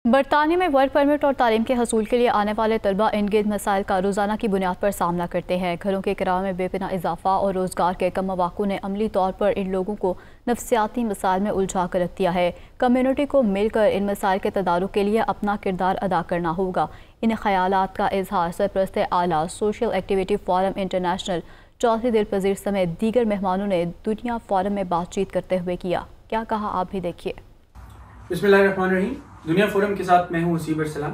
बरतानिया में work permit और तालीम के हसूल के लिए आने वाले तलबा इन गिनत मसाइल का रोज़ाना की बुनियाद पर सामना करते हैं। घरों के किराए में बेपना इजाफा और रोज़गार के कम मौक़ों ने अमली तौर पर इन लोगों को नफसियाती मसाइल में उलझा कर रख दिया है। कम्यूनिटी को मिलकर इन मसाइल के तदारुक के लिए अपना किरदार अदा करना होगा। इन ख्यालात का इजहार सरपरस्त आला social activity forum international Chaudhry Dilpazir समेत दीगर मेहमानों ने दुनिया फोरम में बातचीत करते हुए किया। क्या कहा आप भी देखिए। बिस्मिल्लाहिर्रहमानिर्रहीम। दुनिया फोरम के साथ मैं हूँ वसीब अरसलान।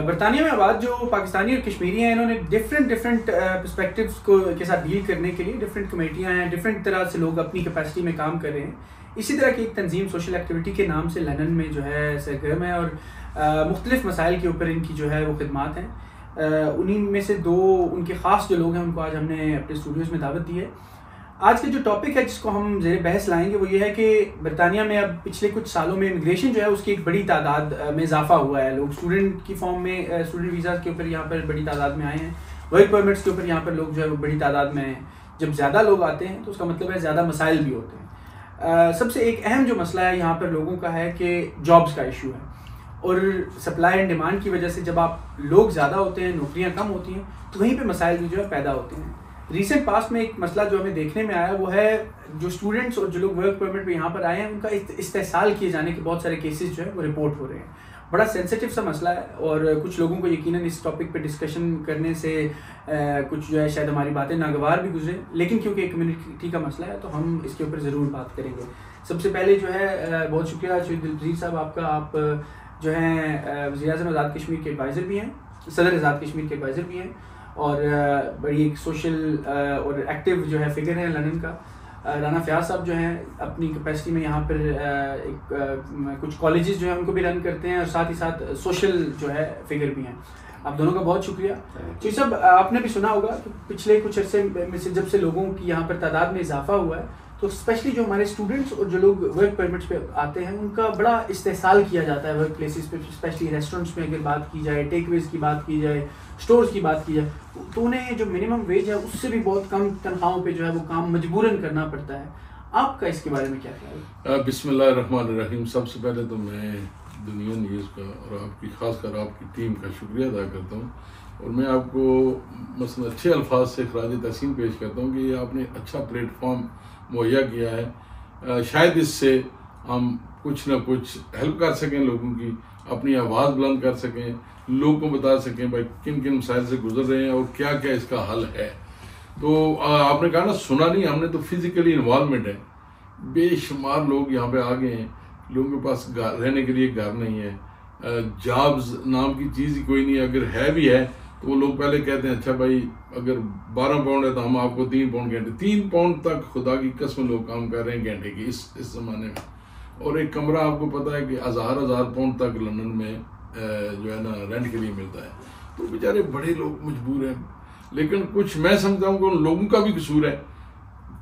बरतानिया में आबाद जो पाकिस्तानी और कश्मीरी हैं, इन्होंने डिफरेंट पर्सपेक्टिव्स को के साथ डील करने के लिए डिफरेंट कमेटियाँ हैं, डिफरेंट तरह से लोग अपनी कैपेसिटी में काम कर रहे हैं। इसी तरह की एक तंजीम सोशल एक्टिविटी के नाम से लंदन में जो है सरगर्म है और मुख्तलिफ मसाइल के ऊपर इनकी जो है वो खिदमात हैं। उन्हीं में से दो उनके ख़ास जो लोग हैं उनको आज हमने अपने स्टूडियोज़ में दावत दी है। आज का जो टॉपिक है जिसको हम ज़ेर बहस लाएंगे वो ये है कि बरतानिया में अब पिछले कुछ सालों में इमिग्रेशन जो है उसकी एक बड़ी तादाद में इजाफा हुआ है। लोग स्टूडेंट की फॉर्म में स्टूडेंट वीज़ा के ऊपर यहाँ पर बड़ी तादाद में आए हैं। वर्क परमिट्स के ऊपर यहाँ पर लोग जो है वो बड़ी तादाद में हैं। जब ज़्यादा लोग आते हैं तो उसका मतलब है ज़्यादा मसाइल भी होते हैं। सबसे एक अहम जो मसला है यहाँ पर लोगों का है कि जॉब्स का इशू है और सप्लाई एंड डिमांड की वजह से जब आप लोग ज़्यादा होते हैं, नौकरियाँ कम होती हैं, तो वहीं पर मसाइल भी जो है पैदा होते हैं। रिसेंट पास्ट में एक मसला जो हमें देखने में आया वो है जो स्टूडेंट्स और जो लोग वर्क परमिट पे यहाँ पर आए हैं उनका इस्तेहसाल किए जाने के बहुत सारे केसेस जो है वो रिपोर्ट हो रहे हैं। बड़ा सेंसिटिव सा मसला है और कुछ लोगों को यकीनन इस टॉपिक पे डिस्कशन करने से कुछ जो है शायद हमारी बातें नागवार भी गुजरे, लेकिन क्योंकि एक कम्युनिटी का मसला है तो हम इसके ऊपर ज़रूर बात करेंगे। सबसे पहले जो है बहुत शुक्रिया दिलपजीर साहब आपका। आप जो हैं वज़ीर-ए-आज़म आज़ाद कश्मीर के एडवाइज़र भी हैं, सदर आज़ाद कश्मीर के एडवाइज़र भी हैं और बड़ी एक सोशल और एक्टिव जो है फिगर है लंदन का। राना फयाज साहब जो हैं अपनी कैपेसिटी में यहाँ पर कुछ कॉलेजेस जो हैं उनको भी रन करते हैं और साथ ही साथ सोशल जो है फिगर भी हैं। आप दोनों का बहुत शुक्रिया। तो सब आपने भी सुना होगा कि पिछले कुछ अर्से में से जब से लोगों की यहाँ पर तादाद में इजाफा हुआ है तो स्पेशली जो हमारे स्टूडेंट्स और जो लोग वर्क परमिट्स पे आते हैं उनका बड़ा इस्तेहसाल किया जाता है वर्क प्लेसेस पे, स्पेशली रेस्टोरेंट्स में अगर बात की जाए, टेकअवेज की बात की जाए, स्टोर्स की बात की जाए, तो उन्हें जो मिनिमम वेज है उससे भी बहुत कम तनख्वाहों पे जो है वो काम मजबूरन करना पड़ता है। आपका इसके बारे में क्या ख्याल है? बिस्मिल्लाहिर्रहमानिर्रहीम। सबसे पहले तो मैं दुनिया न्यूज़ का और आपकी खासकर आपकी टीम का शुक्रिया अदा करता हूँ और मैं आपको मसलन अच्छे अल्फाज से खराज तहसीन पेश करता हूँ कि ये आपने अच्छा प्लेटफॉर्म मुहैया किया है। शायद इससे हम कुछ ना कुछ हेल्प कर सकें, लोगों की अपनी आवाज़ बुलंद कर सकें, लोगों को बता सकें भाई किन किन मसाइल से गुजर रहे हैं और क्या क्या इसका हल है। तो आपने कहा ना सुना नहीं, हमने तो फिजिकली इन्वॉल्वमेंट है। बेशुमार लोग यहाँ पे आ गए हैं, लोगों के पास रहने के लिए घर नहीं है, जॉब्स नाम की चीज़ ही कोई नहीं है। अगर है भी है तो वो लोग पहले कहते हैं अच्छा भाई अगर 12 पाउंड है तो हम आपको 3 पाउंड घंटे, 3 पाउंड तक खुदा की कसम लोग काम कर रहे हैं घंटे की इस ज़माने में। और एक कमरा आपको पता है कि हज़ार पाउंड तक लंदन में जो है ना रेंट के लिए मिलता है। तो बेचारे बड़े लोग मजबूर हैं, लेकिन कुछ मैं समझता हूँ कि उन लोगों का भी कसूर है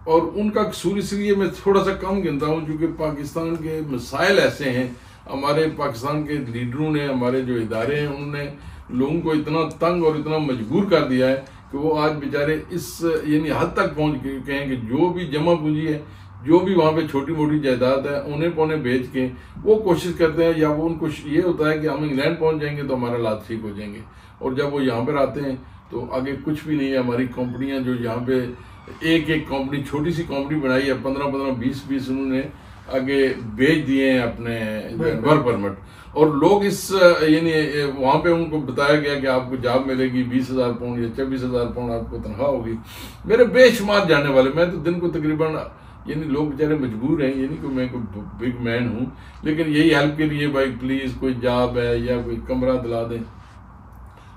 और उनका कसूर इसलिए मैं थोड़ा सा कम गिनता हूँ क्योंकि पाकिस्तान के मसाइल ऐसे हैं, हमारे पाकिस्तान के लीडरों ने, हमारे जो इदारे हैं उन्होंने लोगों को इतना तंग और इतना मजबूर कर दिया है कि वो आज बेचारे इस यानी हद तक पहुँच गए हैं कि जो भी जमा पूंजी है, जो भी वहाँ पे छोटी मोटी जायदाद है, उन्हें पौने बेच के वो कोशिश करते हैं, या वो उनको ये होता है कि हम इंग्लैंड पहुँच जाएंगे तो हमारा हालात ठीक हो जाएंगे। और जब वो यहाँ पर आते हैं तो आगे कुछ भी नहीं है। हमारी कंपनियाँ जो यहाँ पे एक कंपनी, छोटी सी कंपनी बनाई है, 15 20 उन्होंने आगे बेच दिए हैं अपने वर्क परमिट। और लोग इस यानी वहाँ पे उनको बताया गया कि आपको जॉब मिलेगी 20,000 पाउंड या 24,000 पाउंड आपको तनख्वाह होगी। मेरे बेशुमार जाने वाले, मैं तो दिन को तकरीबन यानी लोग बेचारे मजबूर हैं, यानी कि मैं कोई बिग मैन हूँ, लेकिन यही हेल्प के लिए भाई प्लीज़ कोई जॉब है या कोई कमरा दिला दें,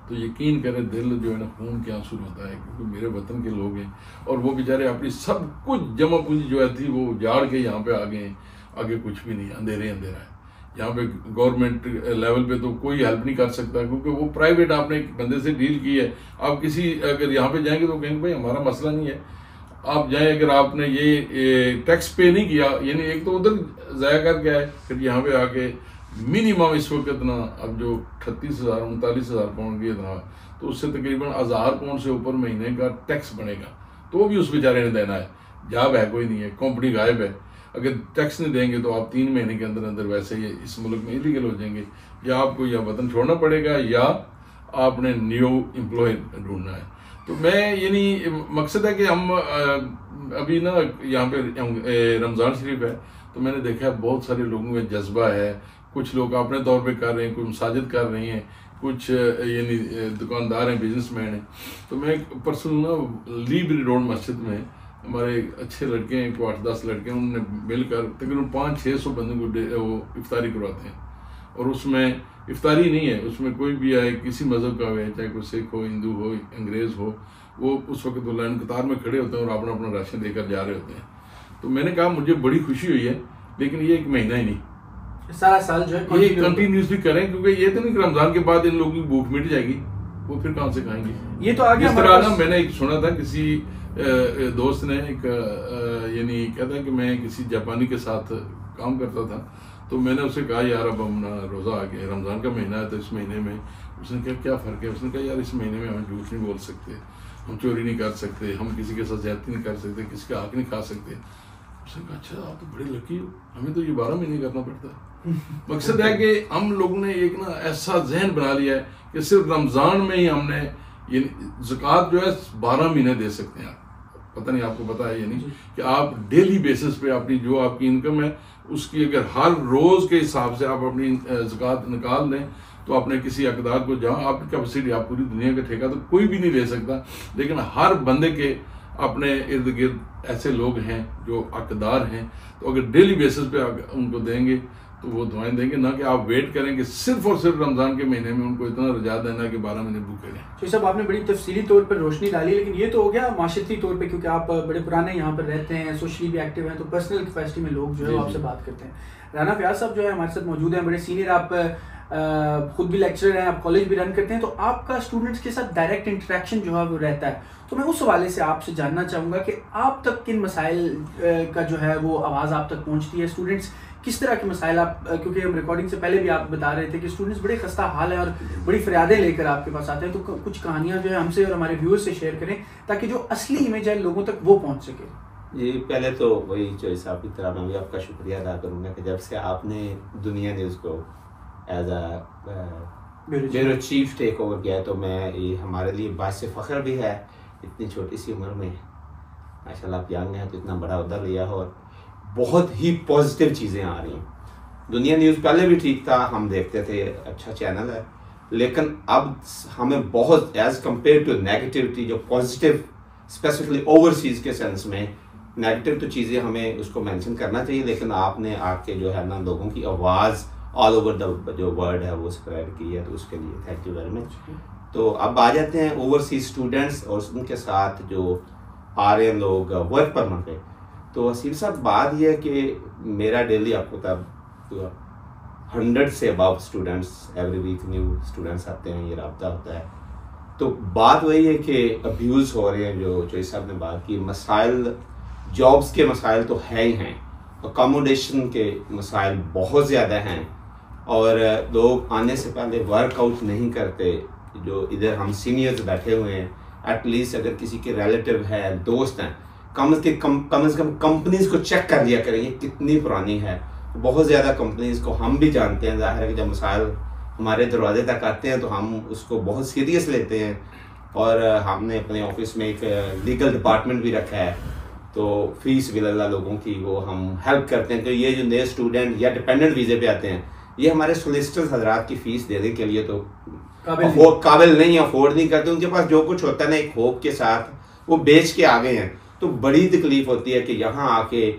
तो यकीन करें दिल जो है ना खून के आंसू होता है क्योंकि मेरे वतन के लोग हैं और वो बेचारे अपनी सब कुछ जमा पूंजी जो है थी वो उजाड़ के यहाँ पे आ गए हैं। आगे कुछ भी नहीं, अंधेरा है। यहाँ पे गवर्नमेंट लेवल पे तो कोई हेल्प नहीं कर सकता क्योंकि वो प्राइवेट आपने एक बंदे से डील की है। आप किसी अगर यहाँ पे जाएंगे तो कहेंगे भाई हमारा मसला नहीं है, आप जाएँ, अगर आपने ये टैक्स पे नहीं किया, यानी एक तो उधर ज़ाया कर गया है, फिर यहाँ पे आके मिनिमम इस वक्त इतना अब जो 38,000 39,000 पाउंड की था, तो उससे तकरीबन 1000 पाउंड से ऊपर महीने का टैक्स बनेगा, तो वो भी उस बेचारे ने देना है। जॉब है कोई नहीं है, कंपनी गायब है। अगर टैक्स नहीं देंगे तो आप 3 महीने के अंदर अंदर वैसे ही इस मुल्क में इलीगल हो जाएंगे, या आपको या वतन छोड़ना पड़ेगा या आपने न्यू एम्प्लॉय ढूंढना है। तो मैं यानी मकसद है कि हम अभी ना यहाँ पे रमज़ान शरीफ है, तो मैंने देखा है बहुत सारे लोगों में जज्बा है, कुछ लोग अपने तौर पे कर रहे हैं, कुछ मसाजिद कर रही हैं, कुछ यानी दुकानदार हैं, बिजनेसमैन हैं। तो मैं परसों ना लीबरी रोड मस्जिद में हमारे अच्छे लड़के हैं, को 8-10 लड़के हैं, उन्होंने मिलकर तकरीबन 500-600 बंदों को वो इफ्तारी करवाते हैं। और उसमें इफ्तारी नहीं है, उसमें कोई भी आए, किसी मज़हब का है, चाहे कोई सिख हो, हिंदू हो, अंग्रेज़ हो, वो उस वक्त वो लाइन कतार में खड़े होते हैं और अपना अपना राशन लेकर जा रहे होते हैं। तो मैंने कहा मुझे बड़ी खुशी हुई है, लेकिन ये 1 महीना ही नहीं, सारा साल जो है ये कंटिन्यूसली करें, क्योंकि ये तो नहीं कि रमज़ान के बाद इन लोगों की भूख मिट जाएगी, वो फिर कहाँ से खाएंगे। ये तो आगे इस तरह ना मैंने एक सुना था, किसी दोस्त ने एक यानी कहता है कि मैं किसी जापानी के साथ काम करता था, तो मैंने उससे कहा यार अब हम ना रोज़ा आ गया, रमज़ान का महीना है, तो इस महीने में उसने कहा क्या फ़र्क है। उसने कहा यार इस महीने में हम झूठ नहीं बोल सकते, हम चोरी नहीं कर सकते, हम किसी के साथ ज़्यादती नहीं कर सकते, किसी का हक नहीं खा सकते। उसने कहा अच्छा आप तो बड़े लकी हो, हमें तो ये 12 महीने करना पड़ता है। मकसद है कि हम लोगों ने एक ना ऐसा जहन बना लिया है कि सिर्फ रमज़ान में ही हमने ये ज़कात जो है 12 महीने दे सकते हैं। आप पता नहीं आपको पता है या नहीं कि आप डेली बेसिस पे अपनी जो आपकी इनकम है उसकी अगर हर रोज़ के हिसाब से आप अपनी ज़कात निकाल दें, तो अपने किसी हकदार को जहाँ आपकी कैपेसिटी, आप पूरी दुनिया का ठेका तो कोई भी नहीं ले सकता, लेकिन हर बंदे के अपने इर्द गिर्द ऐसे लोग हैं जो हकदार हैं, तो अगर डेली बेसिस पे उनको देंगे तो वो दुआएं देंगे, ना कि आप वेट करें कि सिर्फ और सिर्फ रमज़ान के महीने में उनको इतना रजा देना कि 12 महीने भूखे रहें। तो सब आपने बड़ी तफसीली तौर पर रोशनी डाली, लेकिन ये तो हो गया माशरती तौर पे, क्योंकि आप बड़े पुराने यहाँ पर रहते हैं, सोशली भी एक्टिव हैं, तो पर्सनल कैपेसिटी में लोग जो है आपसे बात करते हैं। राना फयाज साहब जो है हमारे साथ मौजूद हैं, बड़े सीनियर, आप खुद भी लेक्चरर हैं, आप कॉलेज भी रन करते हैं, तो आपका स्टूडेंट्स के साथ डायरेक्ट इंटरेक्शन जो है वो रहता है। तो मैं उस हवाले से आपसे जानना चाहूँगा कि आप तक किन मसाइल का जो है वो आवाज़ आप तक पहुँचती है, स्टूडेंट्स किस तरह के मसाइल आप, क्योंकि हम रिकॉर्डिंग से पहले भी आप बता रहे थे कि स्टूडेंट्स बड़े खस्ता हाल है और बड़ी फरियादें लेकर आपके पास आते हैं, तो कुछ कहानियाँ जो है हमसे और हमारे व्यूअर्स से शेयर करें ताकि जो असली इमेज है लोगों तक वो पहुँच सके। जी, पहले तो वही जो साहब की तरह मैं भी आपका शुक्रिया अदा करूँगा कि जब से आपने दुनिया न्यूज़ को as bureau chief take over किया है, तो मैं ये हमारे लिए बात फ़ख्र भी है, इतनी छोटी सी उम्र में माशाल्लाह आप यंग हैं तो इतना बड़ा उहदा लिया हो और बहुत ही पॉजिटिव चीज़ें आ रही हैं। दुनिया न्यूज़ पहले भी ठीक था, हम देखते थे, अच्छा चैनल है, लेकिन अब हमें बहुत एज़ कम्पेयर टू नेगेटिविटी जो पॉजिटिव स्पेसिफिकली ओवरसीज़ के सेंस में नेगेटिव तो चीज़ें हमें उसको मेंशन करना चाहिए, लेकिन आपने आके जो है ना लोगों की आवाज़ ऑल ओवर द जो वर्ल्ड है वो स्प्रेड की है, तो उसके लिए थैंक यू वेरी मच। तो अब आ जाते हैं ओवरसीज स्टूडेंट्स और उनके साथ जो आ रहे हैं लोग वर्क परमिट पे। तो वसीम साहब बात यह है कि मेरा डेली आपको तब 100 से above students every week new students आते हैं, ये रब्ता होता है। तो बात वही है कि अब्यूज़ हो रहे हैं, जो साहब ने बात की, मसाइल जॉब्स के मसाइल तो है ही हैं, अकोमोडेशन के मसाइल बहुत ज़्यादा हैं और लोग आने से पहले वर्कआउट नहीं करते। जो इधर हम सीनियर्स बैठे हुए हैं, एटलीस्ट अगर किसी के रिलेटिव है, दोस्त हैं, कम से कम कंपनीज को चेक कर लिया करें ये कितनी पुरानी है। बहुत ज़्यादा कंपनीज को हम भी जानते हैं, ज़ाहिर है कि जब मसाइल हमारे दरवाजे तक आते हैं तो हम उसको बहुत सीरियस लेते हैं और हमने अपने ऑफिस में एक लीगल डिपार्टमेंट भी रखा है, तो फीस विला लोगों की वो हम हेल्प करते हैं। तो ये जो नए स्टूडेंट या डिपेंडेंट वीज़े पे आते हैं, ये हमारे सोलिसिटर्स हजरात की फ़ीस देने के लिए तो काबिल नहीं, अफोर्ड नहीं करते। उनके पास जो कुछ होता है ना एक होप के साथ वो बेच के आ गए हैं। तो बड़ी तकलीफ होती है कि यहाँ आके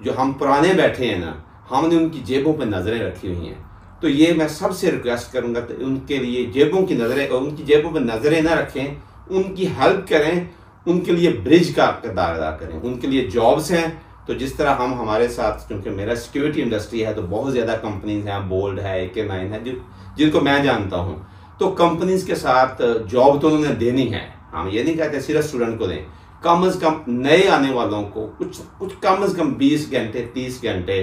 जो हम पुराने बैठे हैं ना, हमने उनकी जेबों पे नज़रें रखी हुई हैं। तो ये मैं सबसे रिक्वेस्ट करूँगा तो उनके लिए जेबों की नज़रें, उनकी जेबों पे नज़रें ना रखें, उनकी हेल्प करें, उनके लिए ब्रिज का किरदार अदा करें। उनके लिए जॉब्स हैं, तो जिस तरह हम हमारे साथ, क्योंकि मेरा सिक्योरिटी इंडस्ट्री है तो बहुत ज़्यादा कंपनीज हैं, बोल्ड है, AK9 है, जिनको मैं जानता हूँ। तो कंपनीज के साथ जॉब तो उन्होंने देनी है, हम ये नहीं कहते सिर्फ स्टूडेंट को दें, कम अज़ कम नए आने वालों को कुछ कम अज़ कम 20 घंटे 30 घंटे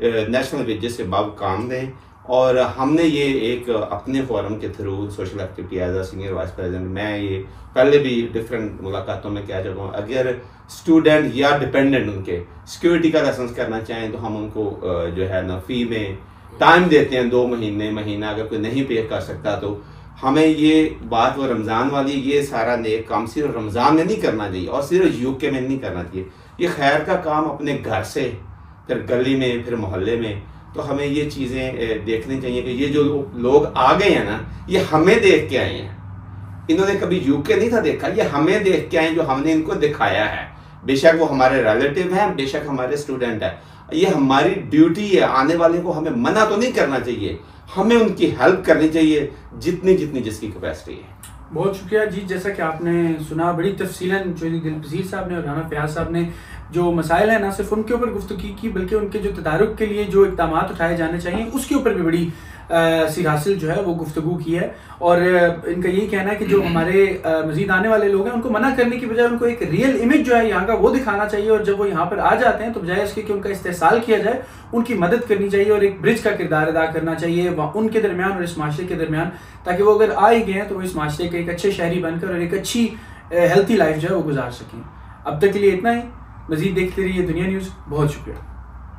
नेशनल वेजेस से बाब काम दें और हमने ये एक अपने फोरम के through social activity as a senior vice president, मैं ये पहले भी डिफरेंट मुलाकातों में कह चुका हूँ, अगर स्टूडेंट या डिपेंडेंट उनके सिक्योरिटी का लाइसेंस करना चाहें तो हम उनको जो है ना फ़ी में टाइम देते हैं, 2 महीना, अगर कोई नहीं पे कर सकता तो हमें ये बात वो रमज़ान वाली, ये सारा नेक काम सिर्फ रमज़ान में नहीं करना चाहिए और सिर्फ यूके में नहीं करना चाहिए, ये खैर का काम अपने घर से, फिर गली में, फिर मोहल्ले में। तो हमें ये चीज़ें देखनी चाहिए कि ये जो लोग आ गए हैं ना, ये हमें देख के आए हैं, इन्होंने कभी यूके नहीं था देखा, ये हमें देख के आए जो हमने इनको दिखाया है। बेशक वो हमारे रिलेटिव हैं, बेशक हमारे स्टूडेंट हैं, ये हमारी ड्यूटी है, आने वाले को हमें मना तो नहीं करना चाहिए, हमें उनकी हेल्प करनी चाहिए जितनी जिसकी कैपेसिटी है। बहुत शुक्रिया जी। जैसा कि आपने सुना बड़ी तफसीलन चौधरी दिलपजीर साहब ने और राना फयाज साहब ने जो मसाइल हैं ना सिर्फ उनके ऊपर गुफ्तगी की, बल्कि उनके जो तदारुक के लिए जो इक़दाम उठाए जाने चाहिए उसके ऊपर भी बड़ी सी हासिल जो है वो गुफ्तगू की है। और इनका यही कहना है कि जो हमारे मज़ीद आने वाले लोग हैं उनको मना करने की बजाय उनको एक रियल इमेज जो है यहाँ का वो दिखाना चाहिए, और जब वो यहाँ पर आ जाते हैं तो बजाय इसके कि उनका इस्तेहसाल किया जाए, उनकी मदद करनी चाहिए और एक ब्रिज का किरदार अदा करना चाहिए उनके दरमियान और इस माशरे के दरमियान, ताकि वो अगर आ ही गए हैं तो वो इस माशरे के एक अच्छे शहरी बनकर और एक अच्छी हेल्थी लाइफ जो है वो गुजार सकें। अब तक के लिए इतना ही, मज़ीद देखते रहिए दुनिया न्यूज़। बहुत शुक्रिया।